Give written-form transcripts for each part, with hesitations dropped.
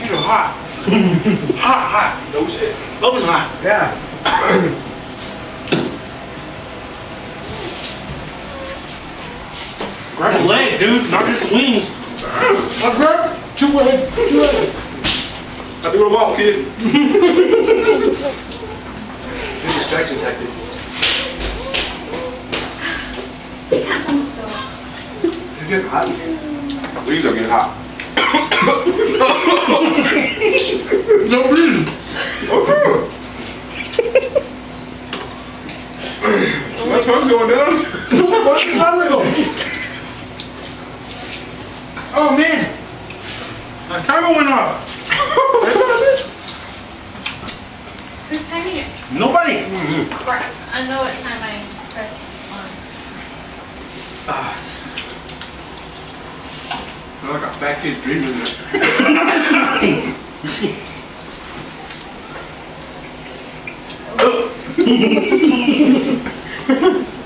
These are hot. Hot. No shit. Open hot. Yeah. Grab a leg, dude, not just wings. I grab two legs. I do what I want, kid. Good distraction tactic. It's getting hot in here. Wings are getting hot. No reason. My tongue's going down. What's the time go? Oh man, my timer went off. Who's timing it? Nobody. Crap. I know what time I pressed on. I'm like a fat kid's dream, isn't it?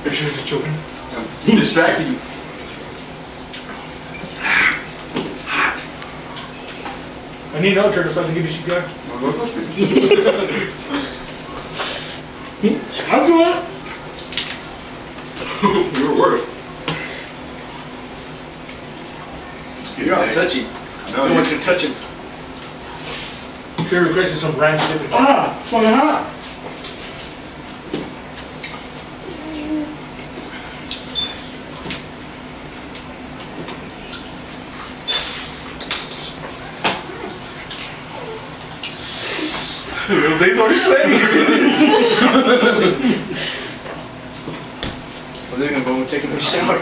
Make sure it's choking. I'm distracting you. I need another trigger so I can give you shit gun. Don't touch me. I'll do it. You're worse. You're all touchy. No, I don't want you touching. Sure requested some ranch dipping. Ah, it's fucking hot. Jose's already sweating. I was gonna go and take a shower.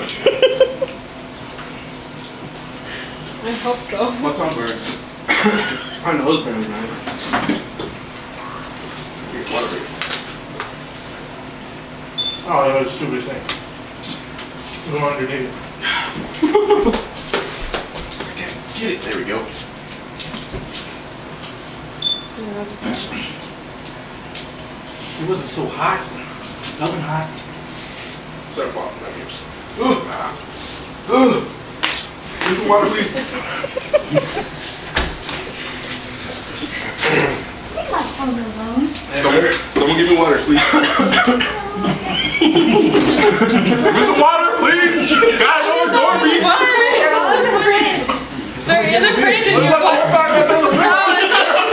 I hope so. My tongue burns. My nose burns, man. Get water. Oh, that was the stupidest thing. The one underneath it. Get it. There we go. It wasn't so hot. Oven hot. Set a fire. Like this. Need some water, please. Leave my phone alone. Someone give me water, please. Give me some water, please. God, don't ignore me. Water! They're all in the fridge. They're in the fridge and you're